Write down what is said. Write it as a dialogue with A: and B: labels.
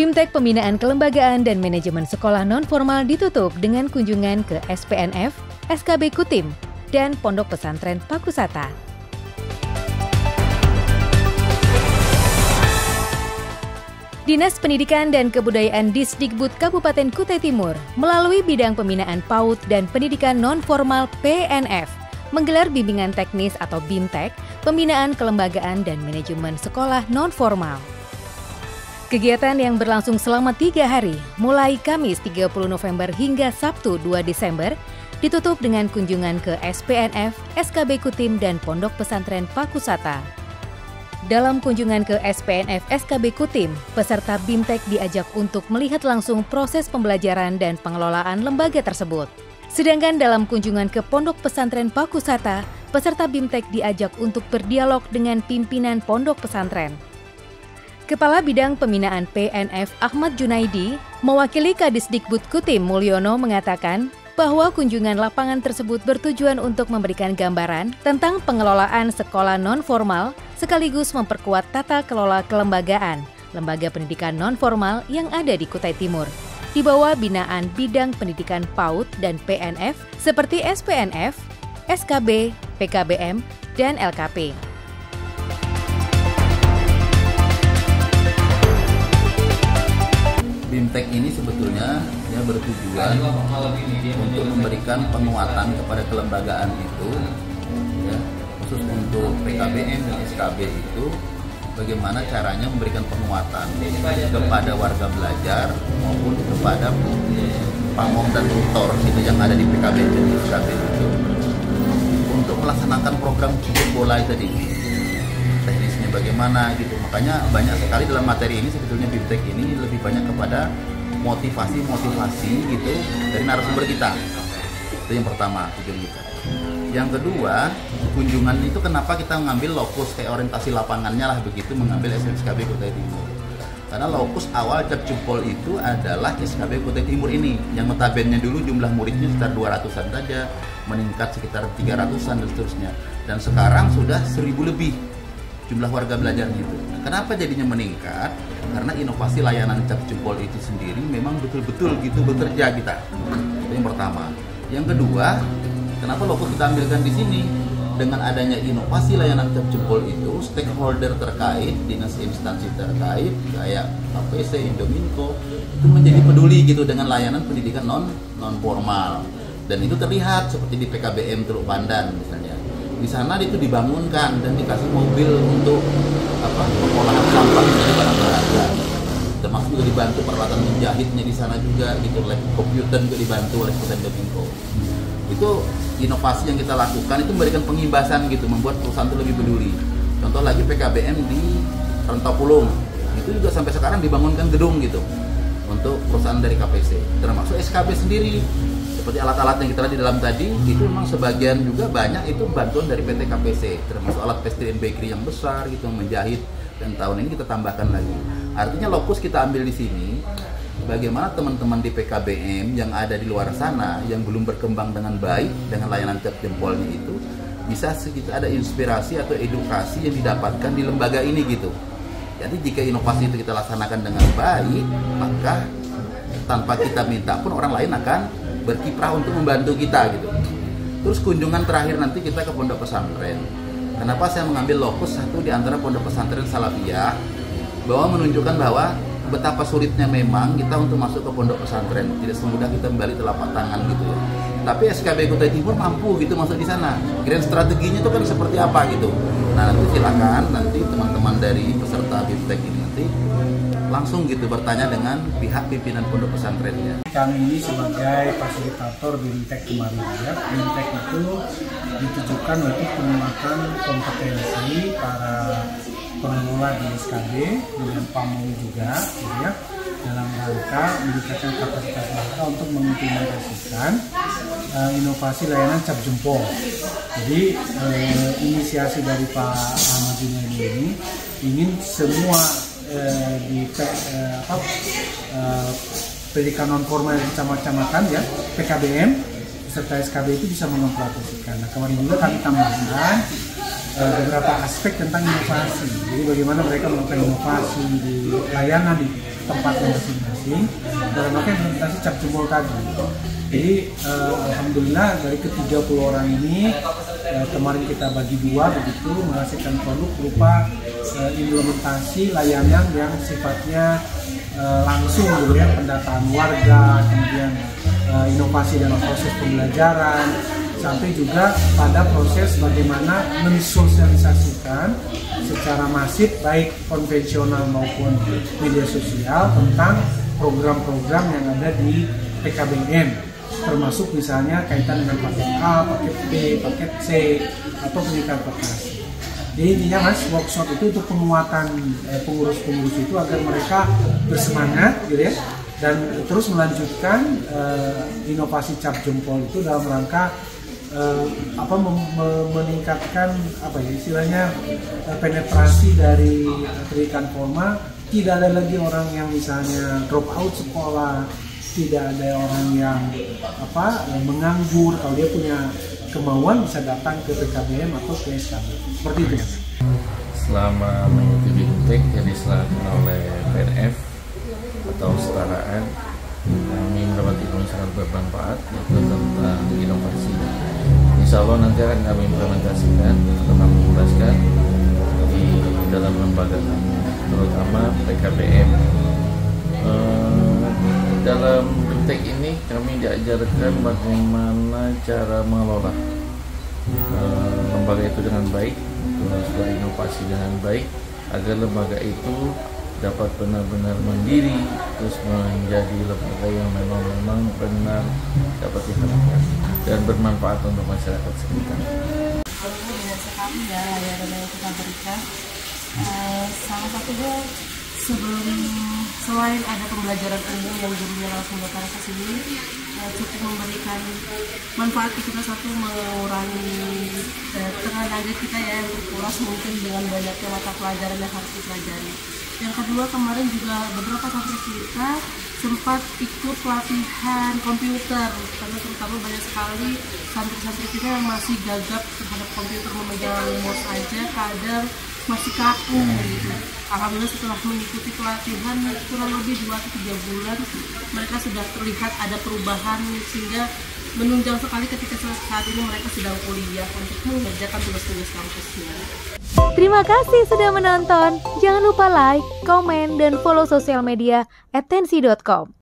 A: BIMTEK Pembinaan Kelembagaan dan Manajemen Sekolah Non-Formal ditutup dengan kunjungan ke SPNF, SKB Kutim, dan Pondok Pesantren Pakusata. Dinas Pendidikan dan Kebudayaan Disdikbud Kabupaten Kutai Timur melalui Bidang Pembinaan PAUD dan Pendidikan Non-Formal PNF menggelar bimbingan teknis atau BIMTEK, Pembinaan Kelembagaan dan Manajemen Sekolah Non-Formal. Kegiatan yang berlangsung selama 3 hari, mulai Kamis 30 November hingga Sabtu 2 Desember, ditutup dengan kunjungan ke SPNF, SKB Kutim, dan Pondok Pesantren Pakusata. Dalam kunjungan ke SPNF SKB Kutim, peserta BIMTEK diajak untuk melihat langsung proses pembelajaran dan pengelolaan lembaga tersebut. Sedangkan dalam kunjungan ke Pondok Pesantren Pakusata, peserta BIMTEK diajak untuk berdialog dengan pimpinan pondok pesantren. Kepala Bidang Pembinaan PNF Ahmad Junaidi, mewakili Kadisdikbud Kutim Mulyono mengatakan bahwa kunjungan lapangan tersebut bertujuan untuk memberikan gambaran tentang pengelolaan sekolah non-formal sekaligus memperkuat tata kelola kelembagaan, lembaga pendidikan non-formal yang ada di Kutai Timur, di bawah binaan bidang pendidikan PAUD dan PNF seperti SPNF, SKB, PKBM, dan LKP.
B: BIMTEK ini sebetulnya bertujuan untuk memberikan penguatan kepada kelembagaan itu, ya, khusus untuk PKBM dan SKB itu, bagaimana caranya memberikan penguatan kepada warga belajar maupun kepada pamong dan tutor gitu yang ada di PKBM dan SKB itu untuk melaksanakan program jemput bola tadi. Teknisnya bagaimana gitu, makanya banyak sekali dalam materi ini sebetulnya BIMTEK ini lebih banyak kepada motivasi gitu dari narasumber kita. Itu yang pertama tujuan kita. Yang kedua, kunjungan itu kenapa kita mengambil lokus kayak orientasi lapangannya lah begitu, mengambil SKB Kutai Timur. Karena lokus awal cap jempol itu adalah SKB Kutai Timur ini, yang notabene dulu jumlah muridnya sekitar 200-an saja, meningkat sekitar 300-an dan seterusnya. Dan sekarang sudah 1.000 lebih jumlah warga belajarnya itu. Kenapa jadinya meningkat? Karena inovasi layanan cap jempol itu sendiri memang betul-betul gitu bekerja kita. Itu yang pertama. Yang kedua, kenapa lokus kita ambilkan di sini? Dengan adanya inovasi layanan cap jempol itu, stakeholder terkait, dinas instansi terkait, kayak KPC, Indominco, itu menjadi peduli gitu dengan layanan pendidikan non formal. Dan itu terlihat seperti di PKBM Teluk Pandan misalnya. Di sana itu dibangunkan dan dikasih mobil untuk pengolahan sampah dari barang berharga. Termasuk juga dibantu peralatan menjahitnya di sana juga gitu, oleh komputer juga dibantu oleh perusahaan Indominco. Itu inovasi yang kita lakukan itu memberikan pengimbasan gitu, membuat perusahaan itu lebih peduli. Contoh lagi PKBM di Rentopulung, itu juga sampai sekarang dibangunkan gedung gitu untuk perusahaan dari KPC. Termasuk SKB sendiri. Seperti alat-alat yang kita lihat di dalam tadi, itu memang sebagian juga banyak itu bantuan dari PT KPC, termasuk alat pastry and bakery yang besar gitu, menjahit, dan tahun ini kita tambahkan lagi. Artinya lokus kita ambil di sini, bagaimana teman-teman di PKBM yang ada di luar sana, yang belum berkembang dengan baik, dengan layanan cap jempolnya itu, bisa kita ada inspirasi atau edukasi yang didapatkan di lembaga ini gitu. Jadi jika inovasi itu kita laksanakan dengan baik, maka tanpa kita minta pun orang lain akan berkiprah untuk membantu kita gitu. Terus kunjungan terakhir nanti kita ke pondok pesantren. Kenapa saya mengambil lokus satu di antara pondok pesantren Salafiyah, bahwa menunjukkan bahwa betapa sulitnya memang kita untuk masuk ke pondok pesantren, tidak semudah kita kembali telapak tangan gitu ya. Tapi SKB Kutai Timur mampu gitu masuk di sana. Grand strateginya itu kan seperti apa gitu. Nah nanti silakan nanti teman-teman dari peserta BIMTEK ini nanti langsung gitu bertanya dengan pihak pimpinan pondok pesantrennya.
C: Kami ini sebagai fasilitator BIMTEK kemarin ya. BIMTEK itu ditujukan untuk penguatan kompetensi para pengelola di SKB dengan PAMOM juga gitu ya, dalam rangka meningkatkan kapasitas mereka untuk mengimplementasikan inovasi layanan cap jempol. Jadi inisiasi dari Pak Ahmad Junaidi ini ingin semua pendidikan non formal di kecamatan ya, PKBM serta SKB itu bisa mengimplementasikan. Nah, kemarin juga kami tambahkan beberapa aspek tentang inovasi. Jadi bagaimana mereka melakukan inovasi di layanan di tempatnya masing-masing dalam rangka implementasi cap jempol tadi. Jadi alhamdulillah dari ke-30 orang ini kemarin kita bagi dua begitu menghasilkan produk berupa implementasi layanan yang sifatnya langsung gitu ya, pendataan warga, kemudian inovasi dalam proses pembelajaran, sampai juga pada proses bagaimana mensosialisasikan secara masif baik konvensional maupun media sosial tentang program-program yang ada di PKBM, termasuk misalnya kaitan dengan paket A, paket B, paket C, atau peningkatan vokasi. Jadi intinya Mas, workshop itu untuk penguatan pengurus-pengurus itu agar mereka bersemangat gitu ya, dan terus melanjutkan inovasi cap jempol itu dalam rangka meningkatkan istilahnya penetrasi dari pendidikan formal. Tidak ada lagi orang yang misalnya drop out sekolah, tidak ada orang yang menganggur. Kalau dia punya kemauan bisa datang ke PKBM atau ke SKB, seperti itu.
D: Selama mengikuti Bintek yang diselenggarakan oleh PNF atau Setaraan, kami mendapati sangat bermanfaat yaitu tentang inovasi. Insya Allah nanti akan kami implementasikan atau kami jelaskan di dalam lembaga kami, terutama PKBM. Dalam Bintek ini kami diajarkan bagaimana cara mengelola lembaga itu dengan baik, terus berinovasi dengan baik, agar lembaga itu dapat benar-benar mandiri, terus menjadi lembaga yang memang benar dapat diterapkan dan bermanfaat untuk masyarakat sekitar.
E: Banyak sekali ya layanan yang kita berikan. Salah satunya selain ada pembelajaran umum yang gurunya langsung datang ke sini, cukup memberikan manfaat kita. Satu, mengurangi tenaga kita ya, yang terkuras mungkin dengan banyaknya mata pelajaran yang harus dipelajari. Yang kedua, kemarin juga beberapa santri kita sempat ikut pelatihan komputer, karena terutama banyak sekali santri-santri kita yang masih gagap terhadap komputer, memegang mouse aja kadang masih kaku gitu. Alhamdulillah setelah mengikuti pelatihan kurang lebih 2-3 bulan, mereka sudah terlihat ada perubahan, sehingga menunjang sekali ketika saat ini mereka sedang kuliah untuk mengerjakan tugas-tugas kampusnya.
A: Terima kasih sudah menonton. Jangan lupa like, komen, dan follow sosial media @tensi.com.